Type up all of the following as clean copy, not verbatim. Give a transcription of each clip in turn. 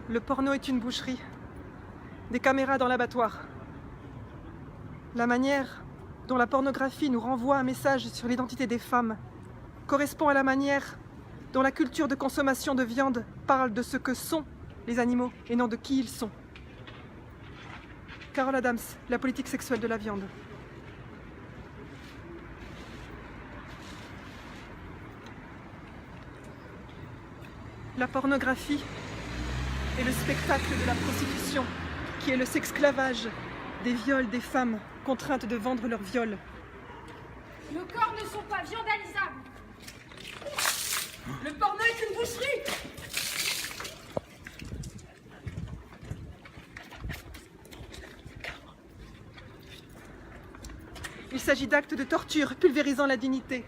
Le porno est une boucherie. Des caméras dans l'abattoir. La manière dont la pornographie nous renvoie un message sur l'identité des femmes correspond à la manière dont la culture de consommation de viande parle de ce que sont les animaux et non de qui ils sont. Carol Adams, La politique sexuelle de la viande. La pornographie est le spectacle de la prostitution, qui est le sexclavage des viols des femmes contraintes de vendre leurs viols. Nos corps ne sont pas viandalisables. Le porno est une boucherie. Il s'agit d'actes de torture pulvérisant la dignité.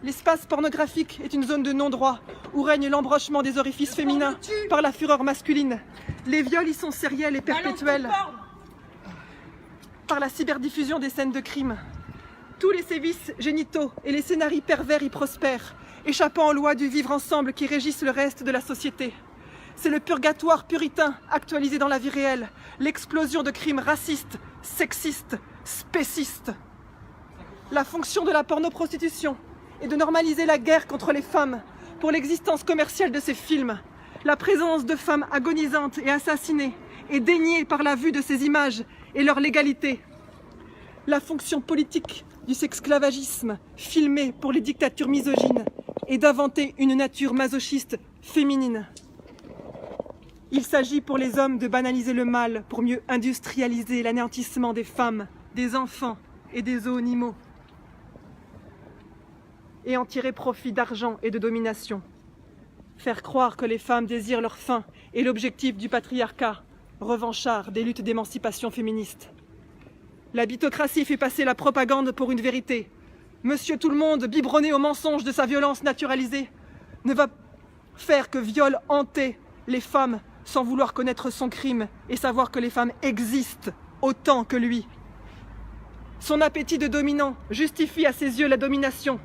L'espace pornographique est une zone de non-droit où règne l'embrochement des orifices féminins par la fureur masculine. Les viols y sont sériels et perpétuels par la cyberdiffusion des scènes de crime. Tous les sévices génitaux et les scénarios pervers y prospèrent, échappant aux lois du vivre ensemble qui régissent le reste de la société. C'est le purgatoire puritain actualisé dans la vie réelle, l'explosion de crimes racistes, sexistes, spécistes. La fonction de la pornoprostitution est de normaliser la guerre contre les femmes pour l'existence commerciale de ces films. La présence de femmes agonisantes et assassinées est déniée par la vue de ces images et leur légalité. La fonction politique du sexclavagisme filmé pour les dictatures misogynes est d'inventer une nature masochiste féminine. Il s'agit pour les hommes de banaliser le mal pour mieux industrialiser l'anéantissement des femmes, des enfants et des animaux, et en tirer profit d'argent et de domination. Faire croire que les femmes désirent leur faim est l'objectif du patriarcat, revanchard des luttes d'émancipation féministe. La bitocratie fait passer la propagande pour une vérité. Monsieur Tout-le-Monde, biberonné au mensonge de sa violence naturalisée, ne va faire que hanter les femmes sans vouloir connaître son crime et savoir que les femmes existent autant que lui. Son appétit de dominant justifie à ses yeux la domination.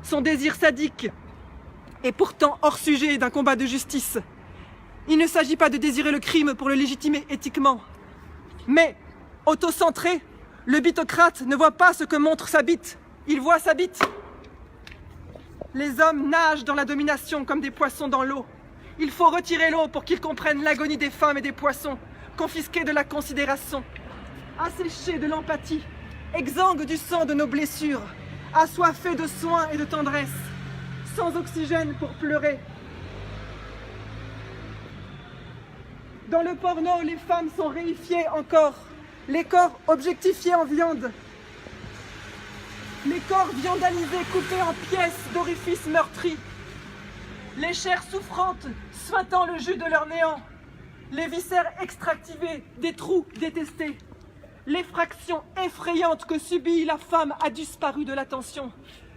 Son désir sadique est pourtant hors sujet d'un combat de justice. Il ne s'agit pas de désirer le crime pour le légitimer éthiquement. Mais, autocentré, le bitocrate ne voit pas ce que montre sa bite. Il voit sa bite. Les hommes nagent dans la domination comme des poissons dans l'eau. Il faut retirer l'eau pour qu'ils comprennent l'agonie des femmes et des poissons, confisqués de la considération, asséchés de l'empathie, exsangues du sang de nos blessures, assoiffés de soins et de tendresse, sans oxygène pour pleurer. Dans le porno, les femmes sont réifiées encore, les corps objectifiés en viande, les corps viandalisés coupés en pièces d'orifices meurtris, les chairs souffrantes suintant le jus de leur néant, les viscères extractivés des trous détestés. L'effraction effrayante que subit la femme a disparu de l'attention.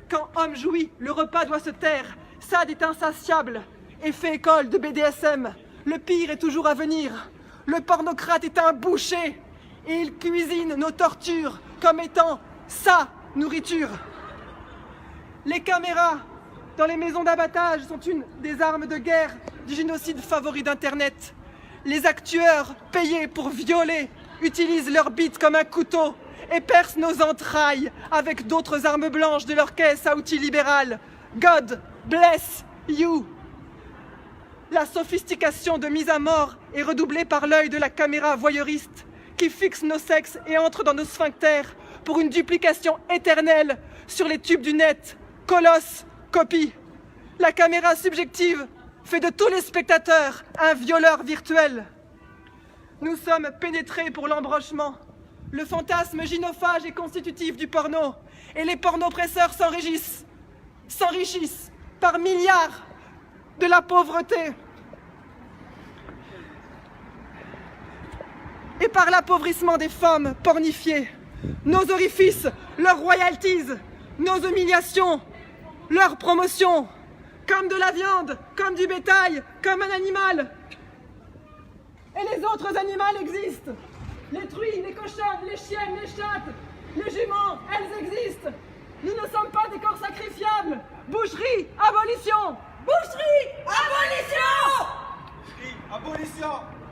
Quand homme jouit, le repas doit se taire. Sade est insatiable et fait école de BDSM. Le pire est toujours à venir. Le pornocrate est un boucher et il cuisine nos tortures comme étant sa nourriture. Les caméras dans les maisons d'abattage sont une des armes de guerre du génocide favori d'Internet. Les actueurs payés pour violer utilisent leur bite comme un couteau et percent nos entrailles avec d'autres armes blanches de leur caisse à outils libérales. God bless you. La sophistication de mise à mort est redoublée par l'œil de la caméra voyeuriste qui fixe nos sexes et entre dans nos sphincters pour une duplication éternelle sur les tubes du net. Colosse, copie. La caméra subjective fait de tous les spectateurs un violeur virtuel. Nous sommes pénétrés pour l'embrochement. Le fantasme gynophage est constitutif du porno et les pornopresseurs s'enrichissent par milliards de la pauvreté et par l'appauvrissement des femmes pornifiées. Nos orifices, leurs royalties, nos humiliations, leurs promotions, comme de la viande, comme du bétail, comme un animal. Et les autres animaux existent. Les truies, les cochonnes, les chiennes, les chattes, les juments, elles existent. Nous ne sommes pas des corps sacrifiables. Boucherie, abolition. Boucherie, abolition. Boucherie, abolition.